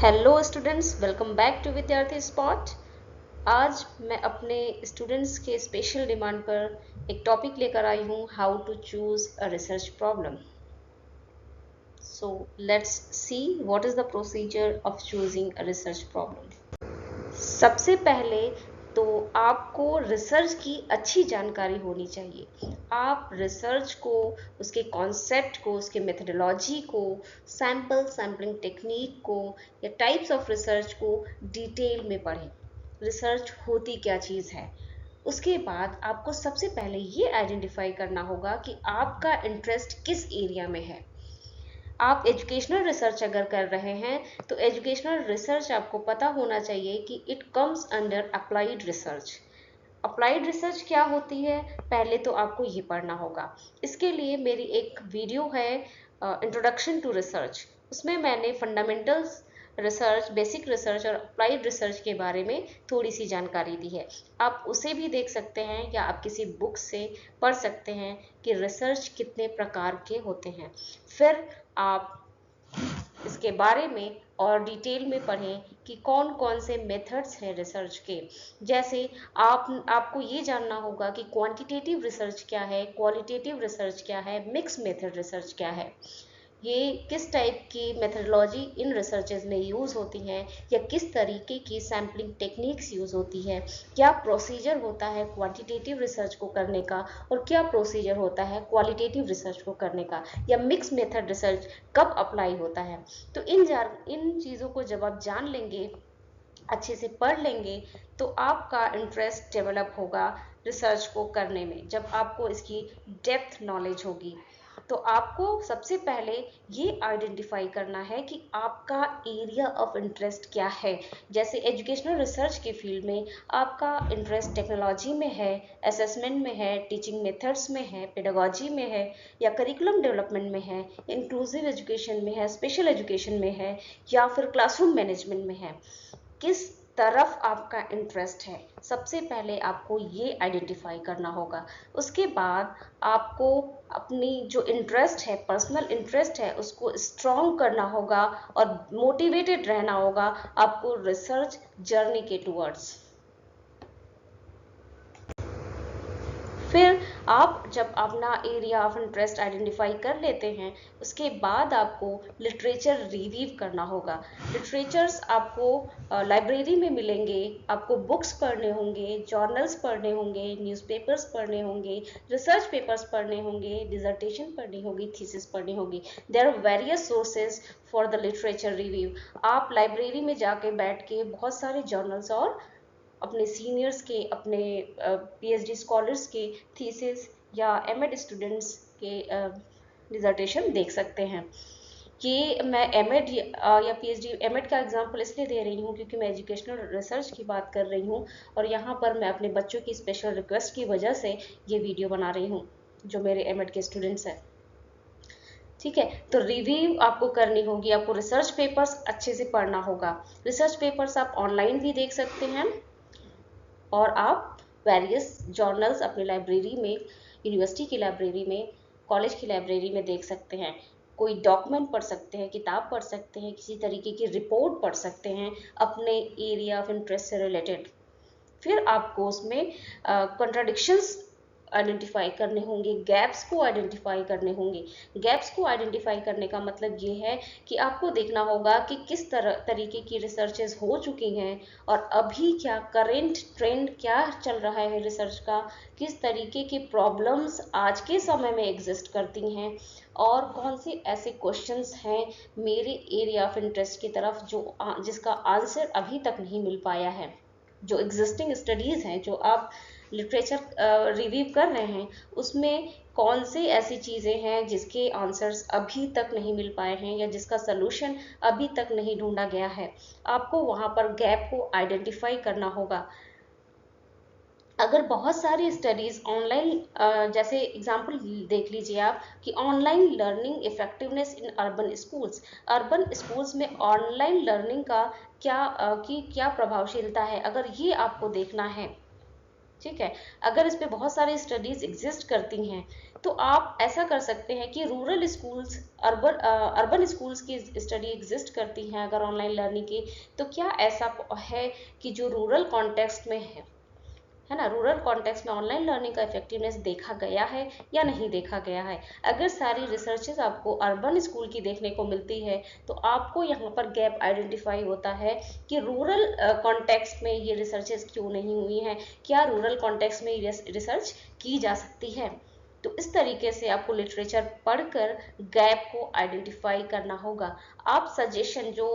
Hello students, welcome back to Vidyarthi spot. आज मैं अपने स्टूडेंट्स के स्पेशल डिमांड पर एक टॉपिक लेकर आई हूँ, how to choose a research problem. So let's see what is the procedure of choosing a research problem. सबसे पहले तो आपको रिसर्च की अच्छी जानकारी होनी चाहिए। आप रिसर्च को, उसके कॉन्सेप्ट को, उसके मेथडोलॉजी को, सैम्पलिंग टेक्निक को या टाइप्स ऑफ रिसर्च को डिटेल में पढ़ें। रिसर्च होती क्या चीज़ है। उसके बाद आपको सबसे पहले ये आइडेंटिफाई करना होगा कि आपका इंटरेस्ट किस एरिया में है। आप एजुकेशनल रिसर्च अगर कर रहे हैं तो एजुकेशनल रिसर्च आपको पता होना चाहिए कि it comes under applied research. Applied research क्या होती है, पहले तो आपको ये पढ़ना होगा। इसके लिए मेरी एक वीडियो है, इंट्रोडक्शन टू रिसर्च। उसमें मैंने फंडामेंटल्स रिसर्च, बेसिक रिसर्च और अप्लाइड रिसर्च के बारे में थोड़ी सी जानकारी दी है। आप उसे भी देख सकते हैं या आप किसी बुक से पढ़ सकते हैं कि रिसर्च कितने प्रकार के होते हैं। फिर आप इसके बारे में और डिटेल में पढ़ें कि कौन कौन से मेथड्स हैं रिसर्च के। जैसे आपको ये जानना होगा कि क्वांटिटेटिव रिसर्च क्या है, क्वालिटेटिव रिसर्च क्या है, मिक्स मेथड रिसर्च क्या है, ये किस टाइप की मेथडोलॉजी इन रिसर्चेज में यूज़ होती हैं या किस तरीके की सैम्पलिंग टेक्निक्स यूज़ होती है, क्या प्रोसीजर होता है क्वांटिटेटिव रिसर्च को करने का और क्या प्रोसीजर होता है क्वालिटेटिव रिसर्च को करने का, या मिक्स मेथड रिसर्च कब अप्लाई होता है। तो इन चीज़ों को जब आप जान लेंगे, अच्छे से पढ़ लेंगे, तो आपका इंटरेस्ट डेवलप होगा रिसर्च को करने में। जब आपको इसकी डेप्थ नॉलेज होगी तो आपको सबसे पहले ये आइडेंटिफाई करना है कि आपका एरिया ऑफ इंटरेस्ट क्या है। जैसे एजुकेशनल रिसर्च के फील्ड में आपका इंटरेस्ट टेक्नोलॉजी में है, असेसमेंट में है, टीचिंग मेथड्स में है, पेडागोजी में है, या करिकुलम डेवलपमेंट में है, इंक्लूसिव एजुकेशन में है, स्पेशल एजुकेशन में है, या फिर क्लासरूम मैनेजमेंट में है, किस तरफ आपका इंटरेस्ट है, सबसे पहले आपको ये आइडेंटिफाई करना होगा। उसके बाद आपको अपनी जो इंटरेस्ट है, पर्सनल इंटरेस्ट है, उसको स्ट्रॉन्ग करना होगा और मोटिवेटेड रहना होगा आपको रिसर्च जर्नी के टूवर्ड्स। फिर आप जब अपना एरिया ऑफ इंटरेस्ट आइडेंटिफाई कर लेते हैं, उसके बाद आपको लिटरेचर रिव्यू करना होगा। लिटरेचर्स आपको लाइब्रेरी में मिलेंगे, आपको बुक्स पढ़ने होंगे, जर्नल्स पढ़ने होंगे, न्यूज़पेपर्स पढ़ने होंगे, रिसर्च पेपर्स पढ़ने होंगे, डिसर्टेशन पढ़नी होगी, थीसिस पढ़नी होगी। There are various sources for the literature review. आप लाइब्रेरी में जाके बैठ के बहुत सारे जर्नल्स और अपने सीनियर्स के, अपने पीएचडी स्कॉलर्स के थीसिस या एमएड स्टूडेंट्स के डिसर्टेशन देख सकते हैं। ये मैं एमएड या पीएचडी, एमएड का एग्जांपल इसलिए दे रही हूँ क्योंकि मैं एजुकेशनल रिसर्च की बात कर रही हूँ और यहाँ पर मैं अपने बच्चों की स्पेशल रिक्वेस्ट की वजह से ये वीडियो बना रही हूँ, जो मेरे एमएड के स्टूडेंट्स हैं। ठीक है, तो रिव्यू आपको करनी होगी, आपको रिसर्च पेपर्स अच्छे से पढ़ना होगा। रिसर्च पेपर्स आप ऑनलाइन भी देख सकते हैं और आप वेरियस जर्नल्स अपनी लाइब्रेरी में, यूनिवर्सिटी की लाइब्रेरी में, कॉलेज की लाइब्रेरी में देख सकते हैं। कोई डॉक्यूमेंट पढ़ सकते हैं, किताब पढ़ सकते हैं, किसी तरीके की रिपोर्ट पढ़ सकते हैं अपने एरिया ऑफ इंटरेस्ट से रिलेटेड। फिर आपको उसमें कॉन्ट्राडिक्शंस आइडेंटिफाई करने होंगे, गैप्स को आइडेंटिफाई करने होंगे। गैप्स को आइडेंटिफाई करने का मतलब ये है कि आपको देखना होगा कि किस तरीके की रिसर्चेज हो चुकी हैं और अभी क्या करेंट ट्रेंड क्या चल रहा है रिसर्च का, किस तरीके की प्रॉब्लम्स आज के समय में एग्जिस्ट करती हैं और कौन से ऐसे क्वेश्चंस हैं मेरे एरिया ऑफ इंटरेस्ट की तरफ जिसका आंसर अभी तक नहीं मिल पाया है। जो एग्जिस्टिंग स्टडीज़ हैं, जो आप लिटरेचर रिव्यू कर रहे हैं, उसमें कौन सी ऐसी चीज़ें हैं जिसके आंसर्स अभी तक नहीं मिल पाए हैं या जिसका सलूशन अभी तक नहीं ढूंढा गया है। आपको वहाँ पर गैप को आइडेंटिफाई करना होगा। अगर बहुत सारी स्टडीज़ ऑनलाइन, जैसे एग्जांपल देख लीजिए आप कि online learning effectiveness in urban schools में ऑनलाइन लर्निंग का क्या प्रभावशीलता है, अगर ये आपको देखना है। ठीक है, अगर इस पे बहुत सारी स्टडीज़ एग्जिस्ट करती हैं तो आप ऐसा कर सकते हैं कि रूरल स्कूल्स, अर्बन स्कूल्स की स्टडी एग्जिस्ट करती हैं अगर ऑनलाइन लर्निंग की, तो क्या ऐसा है कि जो रूरल कॉन्टेक्स्ट में है ना, रूरल कॉन्टेक्स्ट में ऑनलाइन लर्निंग का इफेक्टिवनेस देखा गया है या नहीं देखा गया है। अगर सारी रिसर्चेस आपको अर्बन स्कूल की देखने को मिलती है तो आपको यहाँ पर गैप आइडेंटिफाई होता है कि रूरल कॉन्टेक्स्ट में ये रिसर्चेस क्यों नहीं हुई हैं, क्या रूरल कॉन्टेक्स्ट में रिसर्च की जा सकती है। तो इस तरीके से आपको लिटरेचर पढ़कर गैप को आइडेंटिफाई करना होगा। आप सजेशन जो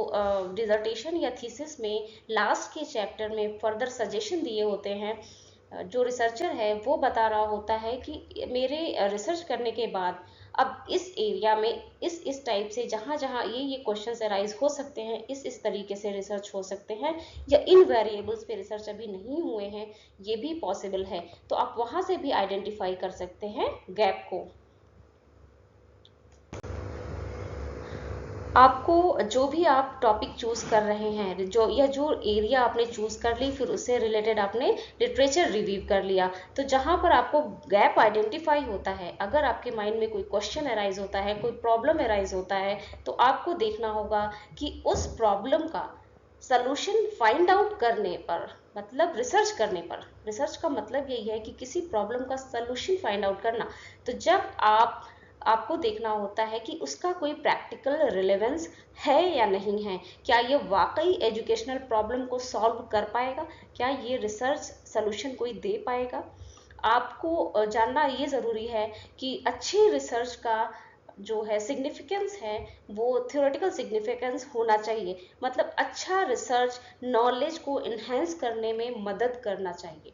डिजर्टेशन या थीसिस में लास्ट के चैप्टर में फर्दर सजेशन दिए होते हैं, जो रिसर्चर है वो बता रहा होता है कि मेरे रिसर्च करने के बाद अब इस एरिया में इस टाइप से जहाँ जहाँ ये क्वेश्चन अराइज हो सकते हैं, इस तरीके से रिसर्च हो सकते हैं, या इन वेरिएबल्स पे रिसर्च अभी नहीं हुए हैं, ये भी पॉसिबल है। तो आप वहाँ से भी आइडेंटिफाई कर सकते हैं गैप को। आपको जो भी आप टॉपिक चूज कर रहे हैं, जो एरिया आपने चूज कर ली, फिर उससे रिलेटेड आपने लिटरेचर रिव्यू कर लिया, तो जहां पर आपको गैप आइडेंटिफाई होता है, अगर आपके माइंड में कोई क्वेश्चन अराइज होता है, कोई प्रॉब्लम अराइज होता है, तो आपको देखना होगा कि उस प्रॉब्लम का सलूशन फाइंड आउट करने पर, मतलब रिसर्च करने पर, रिसर्च का मतलब यही है कि किसी प्रॉब्लम का सलूशन फाइंड आउट करना, तो जब आपको देखना होता है कि उसका कोई प्रैक्टिकल रिलेवेंस है या नहीं है, क्या ये वाकई एजुकेशनल प्रॉब्लम को सॉल्व कर पाएगा, क्या ये रिसर्च सॉल्यूशन कोई दे पाएगा। आपको जानना ये ज़रूरी है कि अच्छी रिसर्च का जो है सिग्निफिकेंस है वो थ्योरेटिकल सिग्निफिकेंस होना चाहिए, मतलब अच्छा रिसर्च नॉलेज को इन्हेंस करने में मदद करना चाहिए।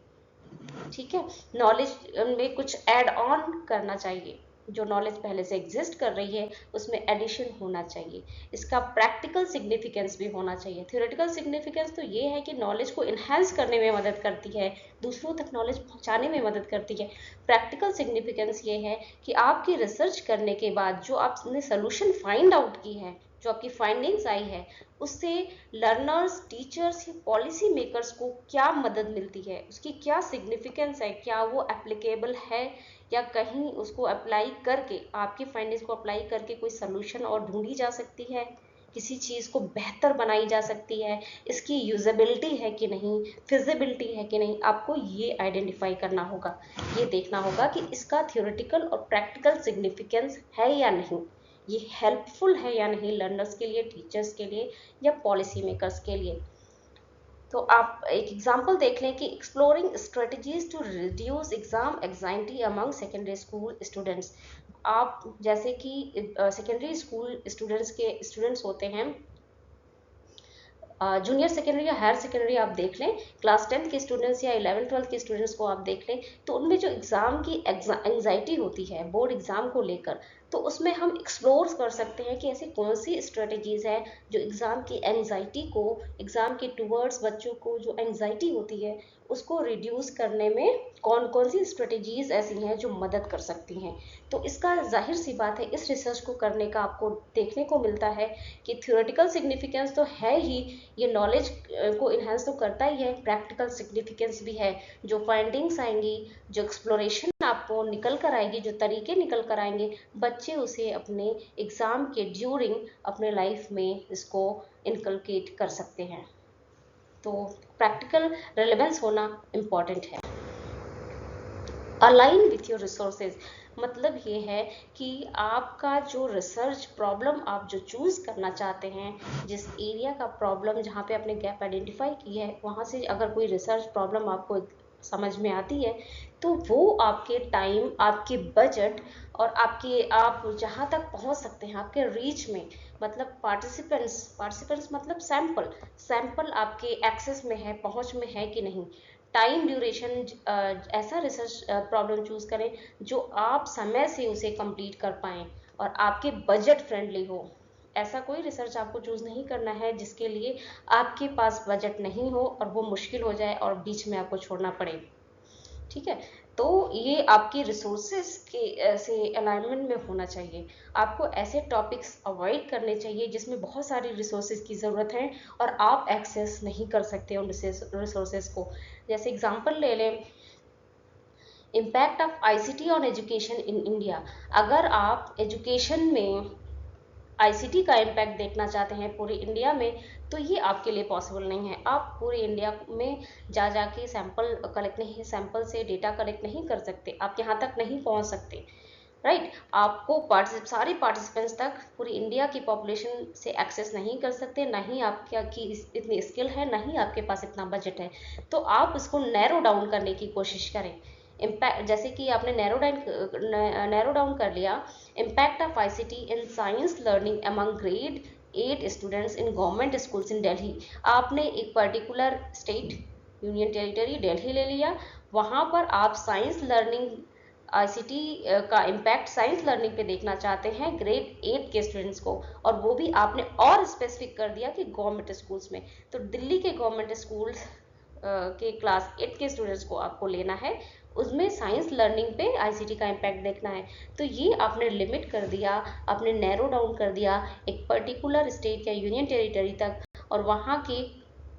ठीक है, नॉलेज में कुछ ऐड ऑन करना चाहिए, जो नॉलेज पहले से एग्जिस्ट कर रही है उसमें एडिशन होना चाहिए। इसका प्रैक्टिकल सिग्निफिकेंस भी होना चाहिए। थ्योरेटिकल सिग्निफिकेंस तो ये है कि नॉलेज को इन्हेंस करने में मदद करती है, दूसरों तक नॉलेज पहुंचाने में मदद करती है। प्रैक्टिकल सिग्निफिकेंस ये है कि आपकी रिसर्च करने के बाद जो आपने सोल्यूशन फाइंड आउट की है, जो आपकी फाइंडिंग्स आई है, उससे लर्नर्स, टीचर्स या पॉलिसी मेकर्स को क्या मदद मिलती है, उसकी क्या सिग्निफिकेंस है, क्या वो एप्लीकेबल है, या कहीं उसको अप्लाई करके, आपकी फाइंडिंग्स को अप्लाई करके कोई सलूशन और ढूंढी जा सकती है, किसी चीज़ को बेहतर बनाई जा सकती है, इसकी यूजेबिलिटी है कि नहीं, फिजिबिलिटी है कि नहीं, आपको ये आइडेंटिफाई करना होगा। ये देखना होगा कि इसका थ्योरेटिकल और प्रैक्टिकल सिग्निफिकेंस है या नहीं, ये हेल्पफुल है या नहीं लर्नर्स के लिए, टीचर्स के लिए या पॉलिसी मेकर्स के लिए। तो आप एक एग्जांपल देख लें कि exploring strategies to reduce exam anxiety among secondary school students. आप जैसे कि सेकेंडरी स्कूल स्टूडेंट्स होते हैं, जूनियर सेकेंडरी या हायर सेकेंडरी आप देख लें, क्लास 10th के स्टूडेंट्स या 11th 12th के स्टूडेंट्स को आप देख लें, तो उनमें जो एग्ज़ाम की एंजाइटी होती है बोर्ड एग्ज़ाम को लेकर, तो उसमें हम एक्सप्लोर कर सकते हैं कि ऐसी कौन सी स्ट्रेटजीज़ हैं जो एग्ज़ाम की एंजाइटी को, एग्ज़ाम के टूवर्ड्स बच्चों को जो एंजाइटी होती है उसको रिड्यूस करने में कौन कौन सी स्ट्रेटजीज़ ऐसी हैं जो मदद कर सकती हैं। तो इसका जाहिर सी बात है, इस रिसर्च को करने का आपको देखने को मिलता है कि थ्योरेटिकल सिग्निफिकेंस तो है ही, ये नॉलेज को इन्हेंस तो करता ही है, प्रैक्टिकल सिग्निफिकेंस भी है। जो फाइंडिंग्स आएंगी, जो एक्सप्लोरेशन आपको निकल कर आएगी, जो तरीके निकल कर आएंगे, बच्चे उसे अपने एग्ज़ाम के ड्यूरिंग अपने लाइफ में इसको इनकलकेट कर सकते हैं। तो प्रैक्टिकल रेलेवेंस होना इम्पॉर्टेंट है। अलाइन विथ योर रिसोर्सेज, मतलब ये है कि आपका जो रिसर्च प्रॉब्लम आप जो चूज़ करना चाहते हैं, जिस एरिया का प्रॉब्लम जहाँ पे आपने गैप आइडेंटिफाई की है, वहाँ से अगर कोई रिसर्च प्रॉब्लम आपको समझ में आती है, तो वो आपके टाइम, आपके बजट और आप जहाँ तक पहुँच सकते हैं आपके रीच में, मतलब पार्टिसिपेंट्स मतलब सैंपल आपके एक्सेस में है, पहुँच में है कि नहीं। टाइम ड्यूरेशन, ऐसा रिसर्च प्रॉब्लम चूज करें जो आप समय से उसे कंप्लीट कर पाएं और आपके बजट फ्रेंडली हो। ऐसा कोई रिसर्च आपको चूज नहीं करना है जिसके लिए आपके पास बजट नहीं हो और वो मुश्किल हो जाए और बीच में आपको छोड़ना पड़े। ठीक है, तो ये आपके रिसोर्सेज के से अलाइनमेंट में होना चाहिए। आपको ऐसे टॉपिक्स अवॉइड करने चाहिए जिसमें बहुत सारी रिसोर्सेज की ज़रूरत है और आप एक्सेस नहीं कर सकते उन रिसोर्सेज को। जैसे एग्जांपल ले लें, impact of ICT on education in India. अगर आप एजुकेशन में आईसीटी का इम्पैक्ट देखना चाहते हैं पूरे इंडिया में, तो ये आपके लिए पॉसिबल नहीं है। आप पूरे इंडिया में जा जाके सैंपल से डेटा कलेक्ट नहीं कर सकते, आप यहाँ तक नहीं पहुँच सकते, राइट। आपको सारे पार्टिसिपेंट्स तक पूरी इंडिया की पॉपुलेशन से एक्सेस नहीं कर सकते, ना ही आपकी इतनी स्किल है, ना ही आपके पास इतना बजट है। तो आप इसको नैरो डाउन करने की कोशिश करें। इम्पैक्ट, जैसे कि आपने नैरो डाउन कर लिया, impact of ICT in science learning among grade 8 students in government schools in Delhi. आपने एक particular state, union territory Delhi ले लिया, वहाँ पर आप साइंस लर्निंग आईसीटी का इम्पैक्ट साइंस लर्निंग पे देखना चाहते हैं ग्रेड 8 के स्टूडेंट्स को, और वो भी आपने और स्पेसिफिक कर दिया कि गवर्नमेंट स्कूल्स में। तो दिल्ली के गवर्नमेंट स्कूल्स के क्लास 8 के स्टूडेंट्स को आपको लेना है, उसमें साइंस लर्निंग पे आईसीटी का इम्पैक्ट देखना है। तो ये आपने लिमिट कर दिया, आपने नैरो डाउन कर दिया एक पर्टिकुलर स्टेट या यूनियन टेरिटरी तक, और वहाँ के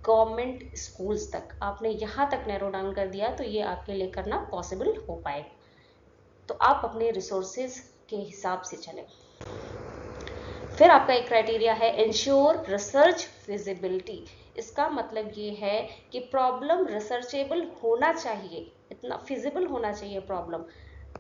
गवर्नमेंट स्कूल्स तक आपने यहाँ तक नैरो डाउन कर दिया, तो ये आपके लिए करना पॉसिबल हो पाएगा। तो आप अपने रिसोर्सेज के हिसाब से चलें। फिर आपका एक क्राइटेरिया है इंश्योर रिसर्च फिजिबिलिटी। इसका मतलब ये है कि प्रॉब्लम रिसर्चेबल होना चाहिए, इतना फिजिबल होना चाहिए प्रॉब्लम।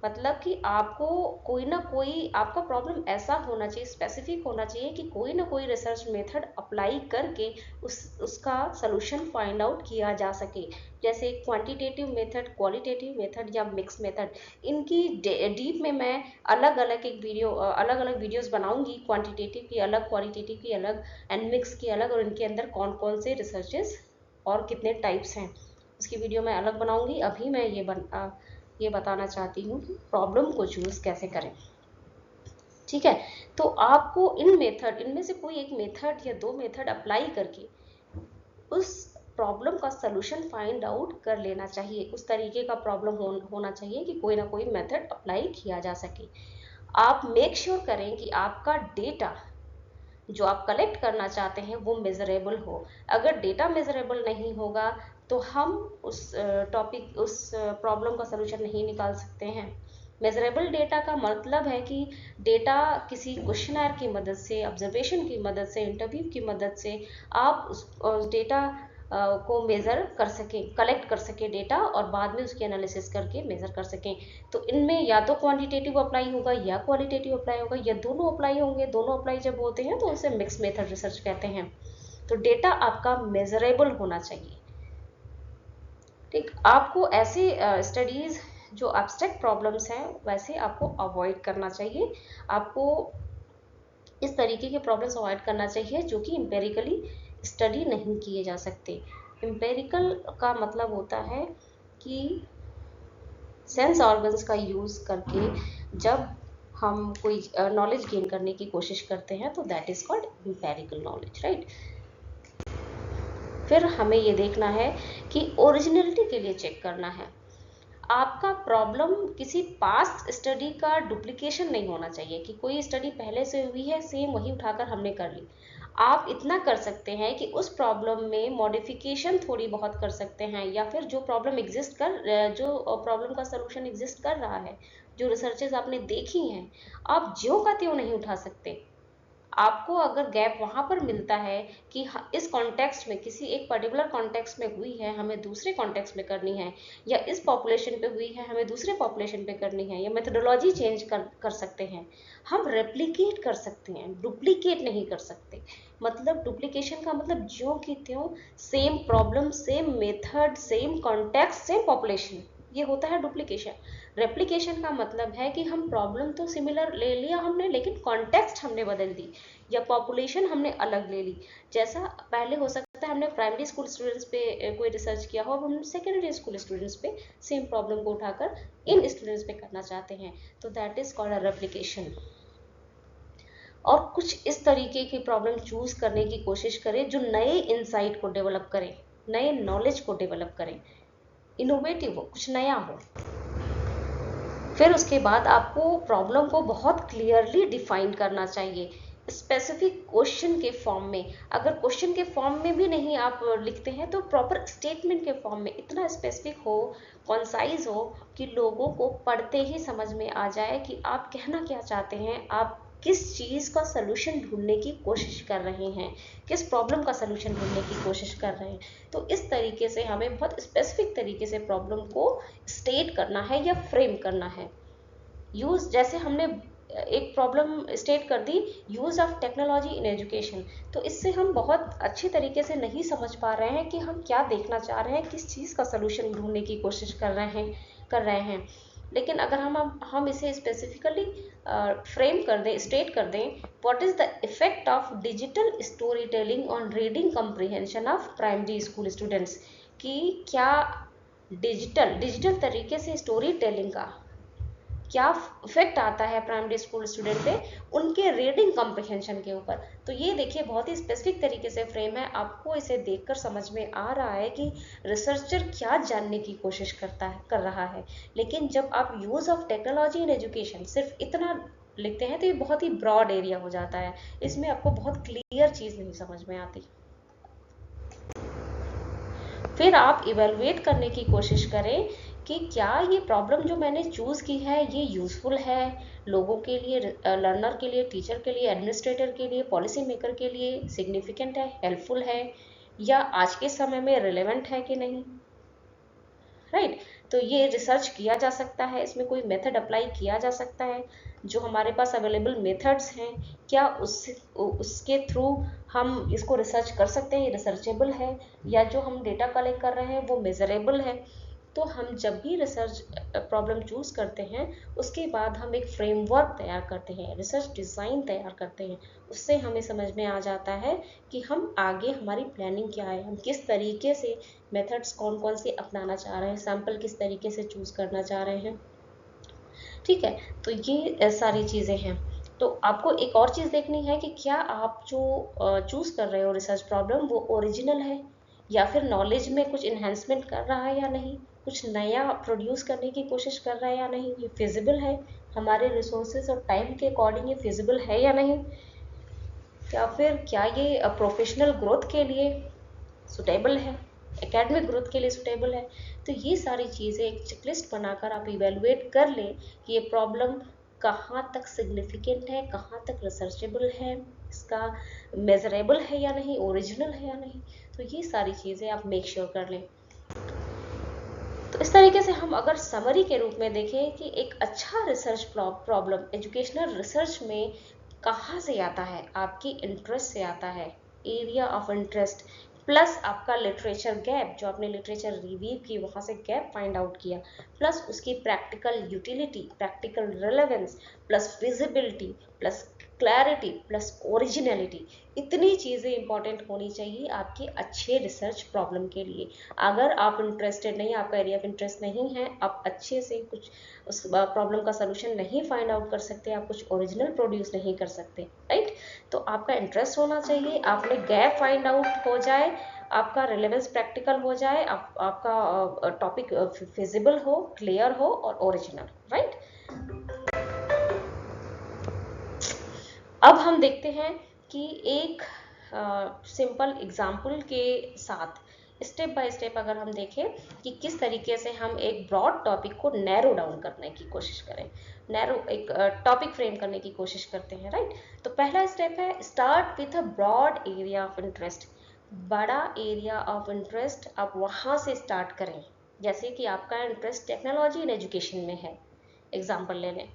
मतलब कि आपको कोई ना कोई आपका प्रॉब्लम ऐसा होना चाहिए, स्पेसिफिक होना चाहिए कि कोई ना कोई रिसर्च मेथड अप्लाई करके उसका सोल्यूशन फाइंड आउट किया जा सके। जैसे क्वांटिटेटिव मेथड, क्वालिटेटिव मेथड या मिक्स मेथड, इनकी डीप में मैं अलग अलग वीडियोस बनाऊंगी। क्वांटिटेटिव की अलग, क्वालिटेटिव की अलग, एंड मिक्स की अलग, और इनके अंदर कौन कौन से रिसर्चेस और कितने टाइप्स हैं उसकी वीडियो मैं अलग बनाऊंगी। अभी मैं ये बताना चाहती हूँ कि प्रॉब्लम को चूज कैसे करें, ठीक है। तो आपको इनमें से कोई एक मेथड या दो मेथड अप्लाई करके उस प्रॉब्लम का सलूशन फाइंड आउट कर लेना चाहिए। उस तरीके का प्रॉब्लम होना चाहिए कि कोई ना कोई मेथड अप्लाई किया जा सके। आप मेक श्योर करें कि आपका डेटा जो आप कलेक्ट करना चाहते हैं वो मेजरेबल हो। अगर डेटा मेजरेबल नहीं होगा तो हम उस प्रॉब्लम का सलूशन नहीं निकाल सकते हैं। मेजरेबल डेटा का मतलब है कि डेटा किसी क्वेश्चनर की मदद से, ऑब्जर्वेशन की मदद से, इंटरव्यू की मदद से आप उस डेटा को मेज़र कर सकें, कलेक्ट कर सकें डेटा, और बाद में उसकी एनालिसिस करके मेज़र कर सकें। तो इनमें या तो क्वांटिटेटिव अप्लाई होगा या क्वालिटेटिव अप्लाई होगा, या दोनों अप्लाई होंगे। दोनों अप्लाई जब होते हैं तो उसे मिक्स मेथड रिसर्च कहते हैं। तो डेटा आपका मेजरेबल होना चाहिए, ठीक। आपको ऐसे स्टडीज़ जो एब्स्ट्रैक्ट प्रॉब्लम्स हैं वैसे आपको अवॉइड करना चाहिए। आपको इस तरीके के प्रॉब्लम्स अवॉइड करना चाहिए जो कि एम्पेरिकली स्टडी नहीं किए जा सकते। एम्पेरिकल का मतलब होता है कि सेंस ऑर्गन्स का यूज़ करके जब हम कोई नॉलेज गेन करने की कोशिश करते हैं तो that is called empirical knowledge, right. फिर हमें ये देखना है कि ओरिजिनलिटी के लिए चेक करना है। आपका प्रॉब्लम किसी पास्ट स्टडी का डुप्लीकेशन नहीं होना चाहिए कि कोई स्टडी पहले से हुई है, सेम वही उठाकर हमने कर ली। आप इतना कर सकते हैं कि उस प्रॉब्लम में मॉडिफिकेशन थोड़ी बहुत कर सकते हैं, या फिर जो प्रॉब्लम का सलूशन एग्जिस्ट कर रहा है, जो रिसर्चेज आपने देखी हैं, आप ज्यों का त्यों नहीं उठा सकते। आपको अगर गैप वहाँ पर मिलता है कि इस कॉन्टेक्स्ट में, किसी एक पर्टिकुलर कॉन्टेक्स्ट में हुई है, हमें दूसरे कॉन्टेक्स्ट में करनी है, या इस पॉपुलेशन पे हुई है, हमें दूसरे पॉपुलेशन पे करनी है, या मेथोडोलॉजी चेंज कर सकते हैं, हम रेप्लिकेट कर सकते हैं, डुप्लीकेट नहीं कर सकते। मतलब डुप्लीकेशन का मतलब ज्यों की त्यों same problem, same method, same context, same population, ये होता है डुप्लीकेशन। रेप्लिकेशन का मतलब है कि हम प्रॉब्लम तो सिमिलर ले लिया हमने, लेकिन कॉन्टेक्स्ट हमने बदल दी, या पॉपुलेशन हमने अलग ले ली। जैसा पहले हो सकता है हमने प्राइमरी स्कूल स्टूडेंट्स पे कोई रिसर्च किया हो, अब हम सेकेंडरी स्कूल स्टूडेंट्स पे सेम प्रॉब्लम को उठाकर इन स्टूडेंट्स पे करना चाहते हैं, तो that is called a replication. और कुछ इस तरीके की प्रॉब्लम चूज करने की कोशिश करें जो नए इंसाइट को डेवलप करें, नए नॉलेज को डेवलप करें, इनोवेटिव हो, कुछ नया हो। फिर उसके बाद आपको प्रॉब्लम को बहुत क्लियरली डिफाइन करना चाहिए स्पेसिफिक क्वेश्चन के फॉर्म में, अगर क्वेश्चन के फॉर्म में भी नहीं आप लिखते हैं तो प्रॉपर स्टेटमेंट के फॉर्म में इतना स्पेसिफिक हो, कॉन्साइज हो कि लोगों को पढ़ते ही समझ में आ जाए कि आप कहना क्या चाहते हैं, आप किस चीज़ का सलूशन ढूंढने की कोशिश कर रहे हैं, किस प्रॉब्लम का सलूशन ढूंढने की कोशिश कर रहे हैं। तो इस तरीके से हमें बहुत स्पेसिफिक तरीके से प्रॉब्लम को स्टेट करना है या फ्रेम करना है। यूज, जैसे हमने एक प्रॉब्लम स्टेट कर दी, use of technology in education, तो इससे हम बहुत अच्छी तरीके से नहीं समझ पा रहे हैं कि हम क्या देखना चाह रहे हैं, किस चीज़ का सलूशन ढूंढने की कोशिश कर रहे हैं। लेकिन अगर हम इसे स्पेसिफिकली फ्रेम कर दें, स्टेट कर दें, what is the effect of digital story telling on reading comprehension of primary school students, कि क्या डिजिटल तरीके से स्टोरी टेलिंग का क्या इफेक्ट आता है प्राइमरी स्कूल स्टूडेंट पे, उनके रीडिंग कॉम्प्रिहेंशन के ऊपर। तो ये देखिए बहुत ही स्पेसिफिक तरीके से फ्रेम है, आपको इसे देखकर समझ में आ रहा है कि रिसर्चर क्या जानने की कोशिश कर रहा है। लेकिन जब आप use of technology in education सिर्फ इतना लिखते हैं तो ये बहुत ही ब्रॉड एरिया हो जाता है, इसमें आपको बहुत क्लियर चीज़ नहीं समझ में आती। फिर आप इवेलुएट करने की कोशिश करें कि क्या ये प्रॉब्लम जो मैंने चूज़ की है ये यूज़फुल है लोगों के लिए, लर्नर के लिए, टीचर के लिए, एडमिनिस्ट्रेटर के लिए, पॉलिसी मेकर के लिए सिग्निफिकेंट है, हेल्पफुल है, या आज के समय में रिलेवेंट है कि नहीं। राइट, तो ये रिसर्च किया जा सकता है, इसमें कोई मेथड अप्लाई किया जा सकता है, जो हमारे पास अवेलेबल मेथड्स हैं क्या उसके थ्रू हम इसको रिसर्च कर सकते हैं, ये रिसर्चेबल है, या जो हम डेटा कलेक्ट कर रहे हैं वो मेजरेबल है। तो हम जब भी रिसर्च प्रॉब्लम चूज करते हैं उसके बाद हम एक फ्रेमवर्क तैयार करते हैं, रिसर्च डिज़ाइन तैयार करते हैं, उससे हमें समझ में आ जाता है कि हम आगे हमारी प्लानिंग क्या है, हम किस तरीके से मेथड्स कौन कौन से अपनाना चाह रहे हैं, सैम्पल किस तरीके से चूज करना चाह रहे हैं। ठीक है, तो ये सारी चीज़ें हैं। तो आपको एक और चीज़ देखनी है कि क्या आप जो चूज कर रहे हो रिसर्च प्रॉब्लम वो ओरिजिनल है, या फिर नॉलेज में कुछ इन्हेंसमेंट कर रहा है या नहीं, कुछ नया प्रोड्यूस करने की कोशिश कर रहा है या नहीं, ये फिजिबल है हमारे रिसोर्सेज और टाइम के अकॉर्डिंग, ये फिजिबल है या नहीं, या फिर क्या ये प्रोफेशनल ग्रोथ के लिए सुटेबल है, एकेडमिक ग्रोथ के लिए सुटेबल है। तो ये सारी चीज़ें एक चेकलिस्ट बनाकर आप इवेलुएट कर लें कि ये प्रॉब्लम कहाँ तक सिग्निफिकेंट है, कहाँ तक रिसर्चेबल है, इसका मेजरेबल है या नहीं, ओरिजिनल है या नहीं। तो ये सारी चीज़ें आप मेक श्योर कर लें। तो इस तरीके से हम अगर समरी के रूप में देखें कि एक अच्छा रिसर्च प्रॉब्लम एजुकेशनल रिसर्च में कहाँ से आता है, आपकी इंटरेस्ट से आता है, एरिया ऑफ इंटरेस्ट प्लस आपका लिटरेचर गैप, जो आपने लिटरेचर रिव्यू की वहाँ से गैप फाइंड आउट किया, प्लस उसकी practical utility, practical relevance, plus visibility, plus clarity, plus originality, इतनी चीज़ें इंपॉर्टेंट होनी चाहिए आपके अच्छे रिसर्च प्रॉब्लम के लिए। अगर आप इंटरेस्टेड नहीं, आपका एरिया ऑफ इंटरेस्ट नहीं है, आप अच्छे से कुछ उस प्रॉब्लम का सलूशन नहीं फाइंड आउट कर सकते, आप कुछ ओरिजिनल प्रोड्यूस नहीं कर सकते, राइट। तो आपका इंटरेस्ट होना चाहिए, आपने गैप फाइंड आउट हो जाए, आपका रिलेवेंस प्रैक्टिकल हो जाए, आपका टॉपिक फिजिबल हो, क्लियर हो और ओरिजिनल, राइट। अब हम देखते हैं कि एक सिंपल एग्जाम्पल के साथ स्टेप बाय स्टेप अगर हम देखें कि किस तरीके से हम एक ब्रॉड टॉपिक को नैरो डाउन करने की कोशिश करें, नैरो एक टॉपिक फ्रेम करने की कोशिश करते हैं, राइट। तो पहला स्टेप है start with a broad area of interest. बड़ा एरिया ऑफ इंटरेस्ट आप वहाँ से स्टार्ट करें, जैसे कि आपका इंटरेस्ट टेक्नोलॉजी इन एजुकेशन में है, एग्जाम्पल ले लें,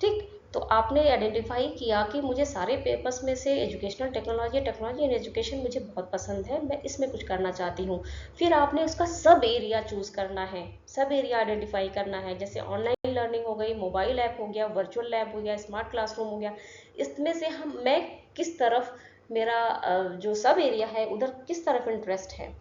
ठीक। तो आपने आइडेंटिफाई किया कि मुझे सारे पेपर्स में से एजुकेशनल टेक्नोलॉजी इन एजुकेशन मुझे बहुत पसंद है, मैं इसमें कुछ करना चाहती हूँ। फिर आपने उसका सब एरिया चूज करना है, सब एरिया आइडेंटिफाई करना है, जैसे ऑनलाइन लर्निंग हो गई, मोबाइल ऐप हो गया, वर्चुअल लैब हो गया, स्मार्ट क्लासरूम हो गया। इसमें से मैं किस तरफ, मेरा जो सब एरिया है उधर किस तरफ इंटरेस्ट है।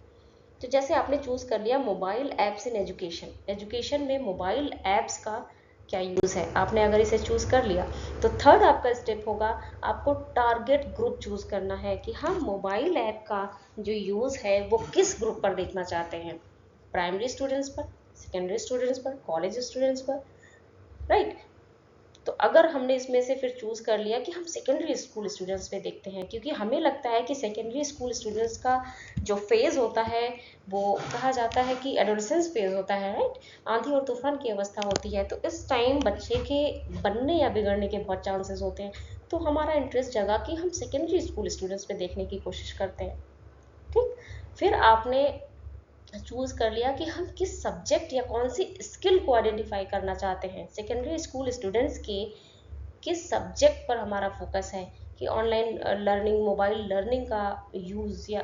तो जैसे आपने चूज कर लिया mobile apps in education, education में मोबाइल ऐप्स का क्या यूज है, आपने अगर इसे चूज कर लिया तो थर्ड आपका स्टेप होगा आपको टारगेट ग्रुप चूज करना है कि हम मोबाइल ऐप का जो यूज है वो किस ग्रुप पर देखना चाहते हैं, प्राइमरी स्टूडेंट्स पर, सेकेंडरी स्टूडेंट्स पर, कॉलेज स्टूडेंट्स पर, राइट। तो अगर हमने इसमें से फिर चूज़ कर लिया कि हम सेकेंडरी स्कूल स्टूडेंट्स पे देखते हैं, क्योंकि हमें लगता है कि सेकेंडरी स्कूल स्टूडेंट्स का जो फेज़ होता है वो कहा जाता है कि एडोलसेंस फेज़ होता है, राइट, आंधी और तूफान की अवस्था होती है। तो इस टाइम बच्चे के बनने या बिगड़ने के बहुत चांसेस होते हैं। तो हमारा इंटरेस्ट जगा कि हम सेकेंडरी स्कूल स्टूडेंट्स पे देखने की कोशिश करते हैं। ठीक, फिर आपने चूज कर लिया कि हम किस सब्जेक्ट या कौन सी स्किल को आइडेंटिफाई करना चाहते हैं। सेकेंडरी स्कूल स्टूडेंट्स के किस सब्जेक्ट पर हमारा फोकस है, कि ऑनलाइन लर्निंग, मोबाइल लर्निंग का यूज़, या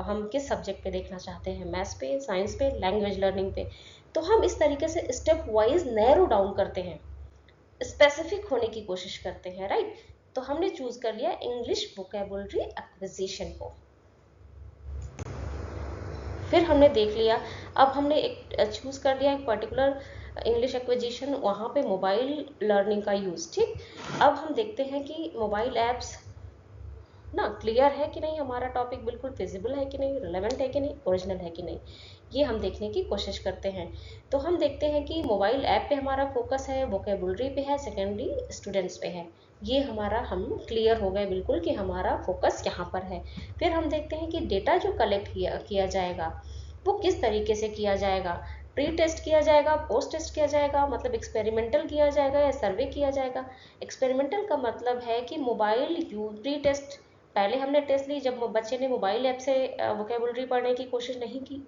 हम किस सब्जेक्ट पे देखना चाहते हैं, मैथ्स पे, साइंस पे, लैंग्वेज लर्निंग पे। तो हम इस तरीके से स्टेप वाइज नैरो डाउन करते हैं, स्पेसिफिक होने की कोशिश करते हैं, राइट। तो हमने चूज कर लिया इंग्लिश वोकेबुलरी एक्विजिशन को। फिर हमने देख लिया, अब हमने एक चूज़ कर लिया एक पर्टिकुलर इंग्लिश एक्विजिशन, वहाँ पे मोबाइल लर्निंग का यूज़। ठीक, अब हम देखते हैं कि मोबाइल ऐप्स ना क्लियर है कि नहीं, हमारा टॉपिक बिल्कुल फिजिबल है कि नहीं, रिलेवेंट है कि नहीं, ओरिजिनल है कि नहीं, ये हम देखने की कोशिश करते हैं। तो हम देखते हैं कि मोबाइल ऐप पे हमारा फोकस है, वोकेबुलरी पे है, सेकेंडरी स्टूडेंट्स पे है। ये हमारा हम क्लियर हो गए बिल्कुल कि हमारा फोकस यहाँ पर है। फिर हम देखते हैं कि डेटा जो कलेक्ट किया जाएगा वो किस तरीके से किया जाएगा। प्री टेस्ट किया जाएगा, पोस्ट टेस्ट किया जाएगा, मतलब एक्सपेरिमेंटल किया जाएगा या सर्वे किया जाएगा। एक्सपेरिमेंटल का मतलब है कि मोबाइल यूज प्री टेस्ट, पहले हमने टेस्ट ली जब बच्चे ने मोबाइल ऐप से वोकेबुलरी पढ़ने की कोशिश नहीं की।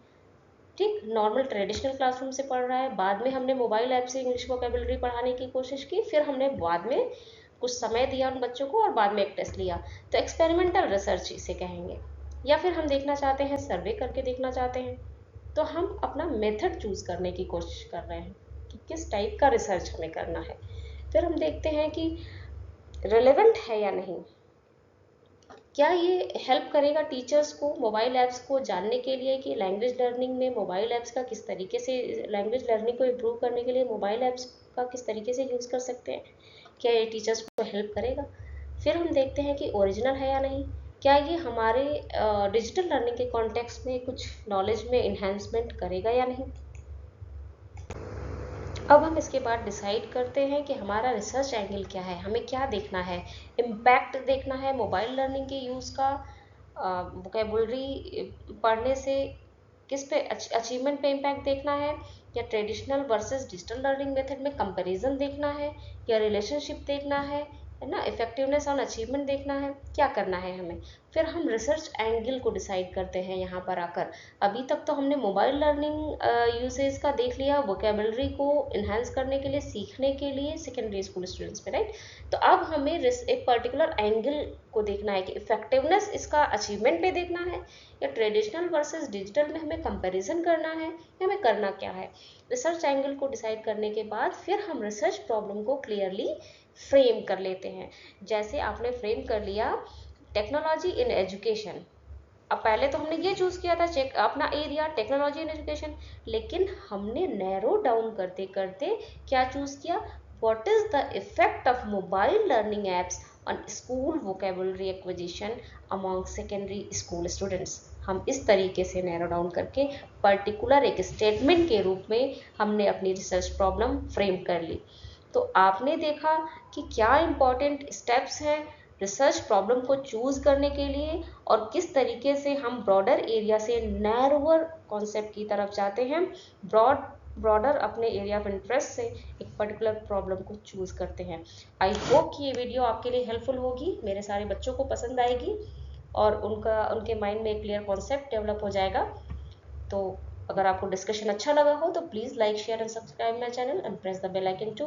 ठीक, नॉर्मल ट्रेडिशनल क्लासरूम से पढ़ रहा है, बाद में हमने मोबाइल ऐप से इंग्लिश वोकेबुलरी पढ़ाने की कोशिश की, फिर हमने बाद में कुछ समय दिया उन बच्चों को और बाद में एक टेस्ट लिया। तो एक्सपेरिमेंटल रिसर्च इसे कहेंगे। या फिर हम देखना चाहते हैं, सर्वे करके देखना चाहते हैं, तो हम अपना मेथड चूज करने की कोशिश कर रहे हैं कि किस टाइप का रिसर्च हमें करना है। फिर हम देखते हैं कि रिलेवेंट है या नहीं, क्या ये हेल्प करेगा टीचर्स को मोबाइल ऐप्स को जानने के लिए कि लैंग्वेज लर्निंग में मोबाइल ऐप्स का किस तरीके से, लैंग्वेज लर्निंग को इम्प्रूव करने के लिए मोबाइल ऐप्स का किस तरीके से यूज़ कर सकते हैं, क्या ये टीचर्स को हेल्प करेगा। फिर हम देखते हैं कि ओरिजिनल है या नहीं, क्या ये हमारे डिजिटल लर्निंग के कॉन्टेक्स्ट में कुछ नॉलेज में इन्हेंसमेंट करेगा या नहीं। अब हम इसके बाद डिसाइड करते हैं कि हमारा रिसर्च एंगल क्या है, हमें क्या देखना है। इम्पैक्ट देखना है मोबाइल लर्निंग के यूज़ का, वोकेबुलरी पढ़ने से किस पे अचीवमेंट पे इम्पैक्ट देखना है, या traditional versus digital learning method में कंपैरिजन देखना है, या रिलेशनशिप देखना है ना, इफेक्टिवनेस ऑन अचीवमेंट देखना है, क्या करना है हमें। फिर हम रिसर्च एंगल को डिसाइड करते हैं यहाँ पर आकर। अभी तक तो हमने मोबाइल लर्निंग यूसेज का देख लिया, वोकेबुलरी को इन्हांस करने के लिए, सीखने के लिए सेकेंडरी स्कूल स्टूडेंट्स पे, राइट। तो अब हमें एक पर्टिकुलर एंगल को देखना है कि इफेक्टिवनेस इसका अचीवमेंट पे देखना है, या ट्रेडिशनल वर्सेस डिजिटल में हमें कंपैरिजन करना है, या हमें करना क्या है। रिसर्च एंगल को डिसाइड करने के बाद फिर हम रिसर्च प्रॉब्लम को क्लियरली फ्रेम कर लेते हैं। जैसे आपने फ्रेम कर लिया टेक्नोलॉजी इन एजुकेशन, अब पहले तो हमने ये चूज किया था चेक अपना एरिया टेक्नोलॉजी इन एजुकेशन, लेकिन हमने नैरो डाउन करते करते क्या चूज किया, what is the effect of mobile learning apps on school vocabulary acquisition among secondary school students. हम इस तरीके से नैरो डाउन करके पर्टिकुलर एक स्टेटमेंट के रूप में हमने अपनी रिसर्च प्रॉब्लम फ्रेम कर ली। तो आपने देखा कि क्या इंपॉर्टेंट स्टेप्स हैं रिसर्च प्रॉब्लम को चूज करने के लिए, और किस तरीके से हम ब्रॉडर एरिया से नैरोअर कॉन्सेप्ट की तरफ जाते हैं, ब्रॉडर अपने एरिया ऑफ इंटरेस्ट से एक पर्टिकुलर प्रॉब्लम को चूज करते हैं। आई होप कि ये वीडियो आपके लिए हेल्पफुल होगी, मेरे सारे बच्चों को पसंद आएगी और उनके माइंड में एक क्लियर कॉन्सेप्ट डेवलप हो जाएगा। तो अगर आपको डिस्कशन अच्छा लगा हो तो please like share and subscribe my channel and press the bell icon to